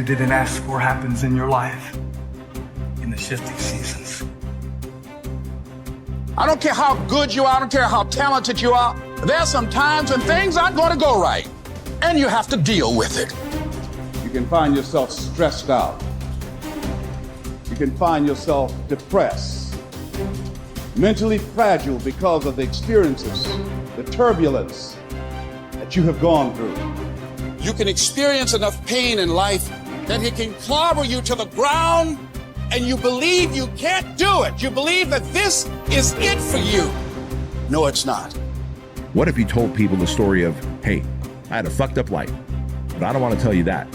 you didn't ask for happens in your life in the shifting seasons. I don't care how good you are, I don't care how talented you are. There are some times when things aren't going to go right, and you have to deal with it. You can find yourself stressed out. You can find yourself depressed, mentally fragile because of the experiences, the turbulence that you have gone through. You can experience enough pain in life that it can clobber you to the ground, and you believe you can't do it. You believe that this is it for you. No, it's not. What if you told people the story of, hey, I had a fucked up life, but I don't want to tell you that.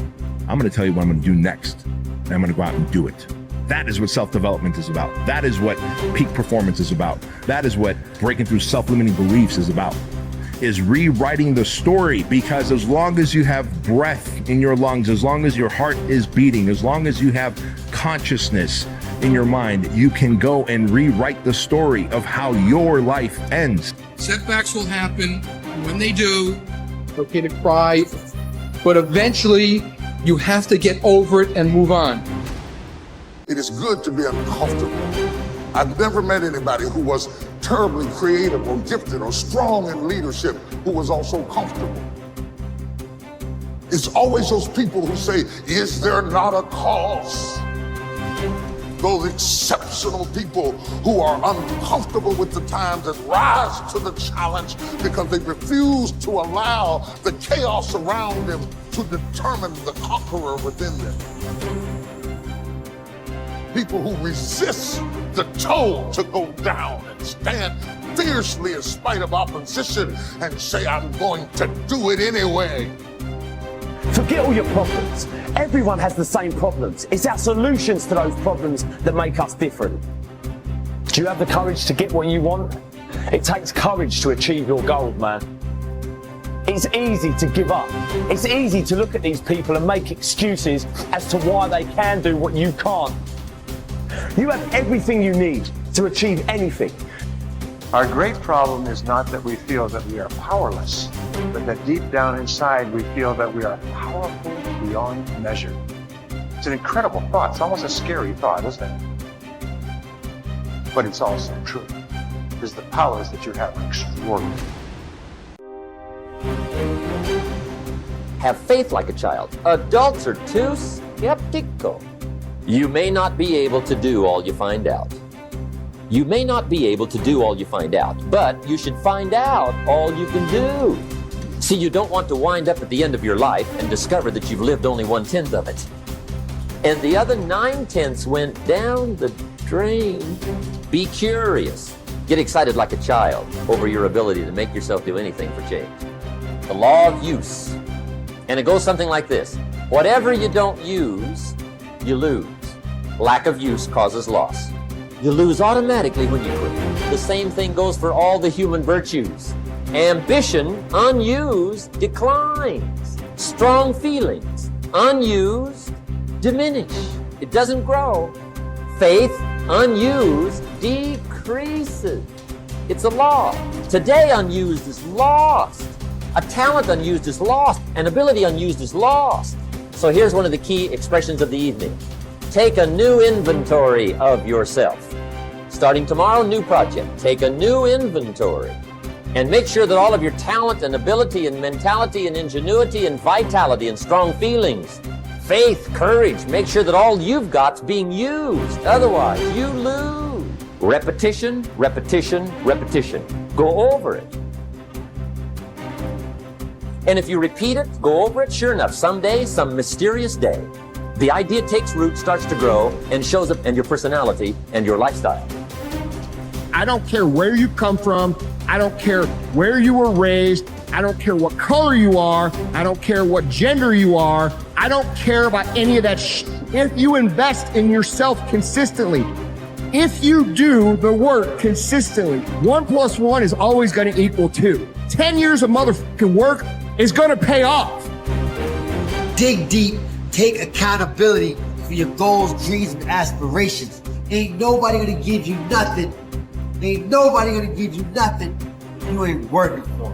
I'm going to tell you what I'm going to do next, and I'm going to go out and do it. That is what self-development is about. That is what peak performance is about. That is what breaking through self-limiting beliefs is about, is rewriting the story. Because as long as you have breath in your lungs, as long as your heart is beating, as long as you have consciousness in your mind, you can go and rewrite the story of how your life ends. Setbacks will happen. When they do, it's okay to cry, but eventually you have to get over it and move on. It is good to be uncomfortable. I've never met anybody who was terribly creative or gifted or strong in leadership who was also comfortable. It's always those people who say, is there not a cause? Those exceptional people who are uncomfortable with the times and rise to the challenge because they refuse to allow the chaos around them to determine the conqueror within them. People who resist the toll to go down and stand fiercely in spite of opposition and say, I'm going to do it anyway. Forget all your problems. Everyone has the same problems. It's our solutions to those problems that make us different. Do you have the courage to get what you want? It takes courage to achieve your goals, man. It's easy to give up. It's easy to look at these people and make excuses as to why they can do what you can't. You have everything you need to achieve anything. Our great problem is not that we feel that we are powerless, but that deep down inside we feel that we are powerful beyond measure. It's an incredible thought. It's almost a scary thought, isn't it? But it's also true, because the powers that you have are extraordinary. Have faith like a child. Adults are too skeptical. You may not be able to do all you find out. You may not be able to do all you find out, but you should find out all you can do. See, you don't want to wind up at the end of your life and discover that you've lived only 1/10 of it, and the other 9/10 went down the drain. Be curious. Get excited like a child over your ability to make yourself do anything for change. The law of use. And it goes something like this. Whatever you don't use, you lose. Lack of use causes loss. You lose automatically when you quit. The same thing goes for all the human virtues. Ambition, unused, declines. Strong feelings, unused, diminish. It doesn't grow. Faith, unused, decreases. It's a law. Today, unused is lost. A talent unused is lost. An ability unused is lost. So here's one of the key expressions of the evening. Take a new inventory of yourself. Starting tomorrow, new project. Take a new inventory and make sure that all of your talent and ability and mentality and ingenuity and vitality and strong feelings, faith, courage, make sure that all you've got's being used. Otherwise, you lose. Repetition, repetition, repetition. Go over it. And if you repeat it, go over it, sure enough, someday, some mysterious day, the idea takes root, starts to grow, and shows up in your personality and your lifestyle. I don't care where you come from. I don't care where you were raised. I don't care what color you are. I don't care what gender you are. I don't care about any of that If you invest in yourself consistently, if you do the work consistently, 1 + 1 is always going to equal 2. 10 years of motherfucking work is going to pay off. Dig deep. Take accountability for your goals, dreams, and aspirations. Ain't nobody gonna give you nothing. Ain't nobody gonna give you nothing you ain't working for.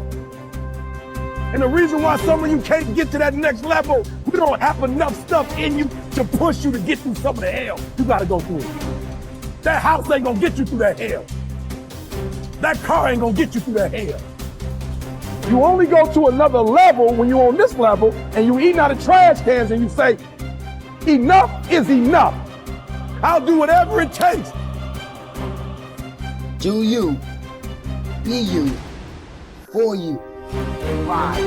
And the reason why some of you can't get to that next level, we don't have enough stuff in you to push you to get through some of the hell you gotta go through. That house ain't gonna get you through that hell. That car ain't gonna get you through that hell. You only go to another level when you're on this level and you eating out of trash cans and you say, enough is enough. I'll do whatever it takes. Do you, be you, for you, why?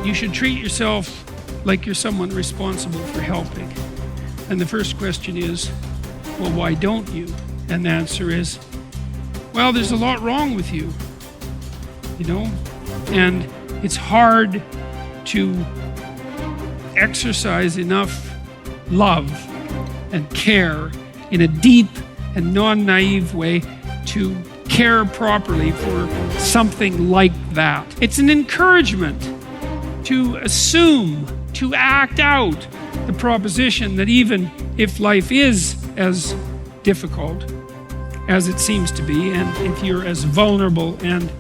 You should treat yourself like you're someone responsible for helping. And the first question is, well, why don't you? And the answer is, well, there's a lot wrong with you, you know? And it's hard to exercise enough love and care in a deep and non-naive way to care properly for something like that. It's an encouragement to assume, to act out the proposition that even if life is as difficult as it seems to be, and if you're as vulnerable and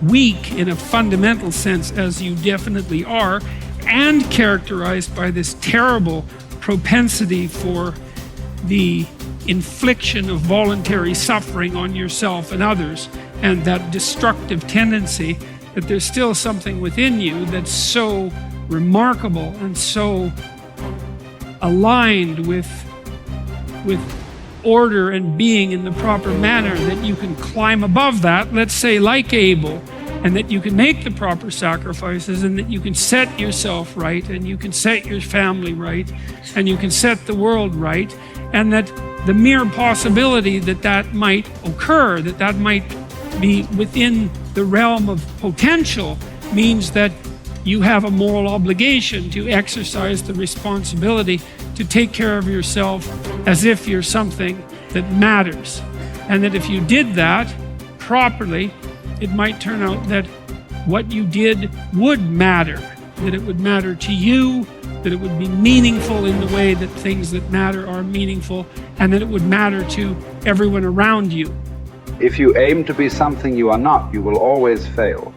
weak in a fundamental sense as you definitely are, and characterized by this terrible propensity for the infliction of voluntary suffering on yourself and others, and that destructive tendency, that there's still something within you that's so remarkable and so aligned with order and being in the proper manner that you can climb above that, let's say like Abel, and that you can make the proper sacrifices, and that you can set yourself right, and you can set your family right, and you can set the world right, and that the mere possibility that that might occur, that that might be within the realm of potential, means that you have a moral obligation to exercise the responsibility to take care of yourself as if you're something that matters. And that if you did that properly, it might turn out that what you did would matter, that it would matter to you, that it would be meaningful in the way that things that matter are meaningful, and that it would matter to everyone around you. If you aim to be something you are not, you will always fail.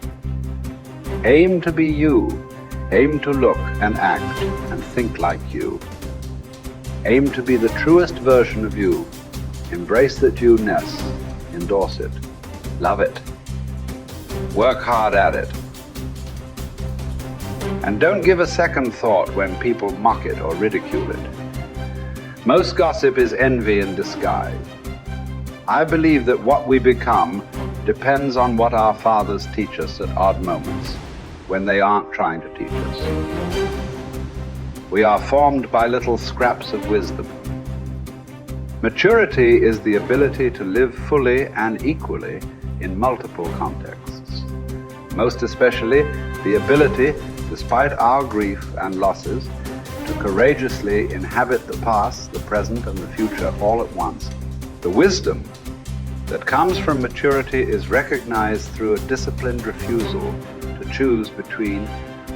Aim to be you. Aim to look and act and think like you. Aim to be the truest version of you. Embrace that you-ness. Endorse it. Love it. Work hard at it. And don't give a second thought when people mock it or ridicule it. Most gossip is envy in disguise. I believe that what we become depends on what our fathers teach us at odd moments, when they aren't trying to teach us. We are formed by little scraps of wisdom. Maturity is the ability to live fully and equally in multiple contexts. Most especially, the ability, despite our grief and losses, to courageously inhabit the past, the present, and the future all at once. The wisdom that comes from maturity is recognized through a disciplined refusal to choose between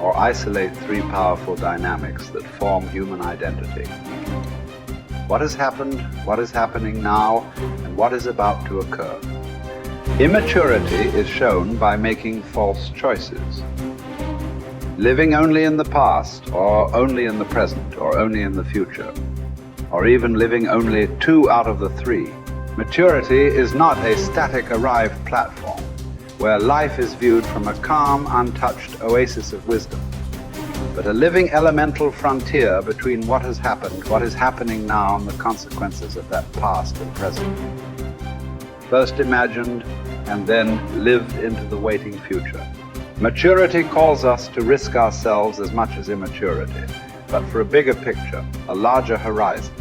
or isolate three powerful dynamics that form human identity. What has happened, what is happening now, and what is about to occur. Immaturity is shown by making false choices. Living only in the past, or only in the present, or only in the future, or even living only 2 out of the 3. Maturity is not a static arrived platform where life is viewed from a calm, untouched oasis of wisdom, but a living elemental frontier between what has happened, what is happening now, and the consequences of that past and present. First imagined and then lived into the waiting future. Maturity calls us to risk ourselves as much as immaturity, but for a bigger picture, a larger horizon.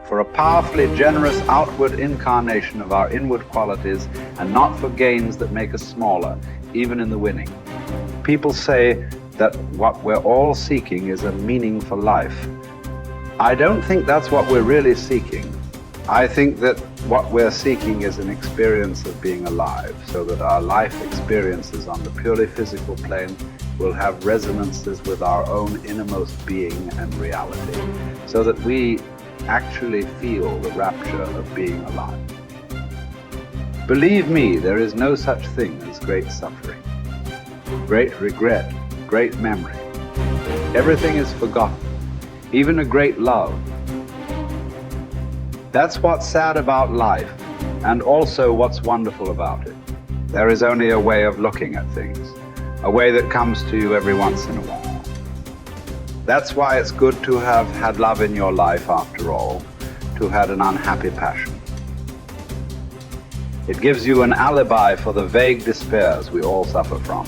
For a powerfully generous outward incarnation of our inward qualities, and not for gains that make us smaller, even in the winning. People say that what we're all seeking is a meaningful life. I don't think that's what we're really seeking. I think that what we're seeking is an experience of being alive, so that our life experiences on the purely physical plane will have resonances with our own innermost being and reality, so that we actually feel the rapture of being alive. Believe me, there is no such thing as great suffering, great regret, great memory. Everything is forgotten, even a great love. That's what's sad about life, and also what's wonderful about it. There is only a way of looking at things, a way that comes to you every once in a while. That's why it's good to have had love in your life after all, to have had an unhappy passion. It gives you an alibi for the vague despairs we all suffer from.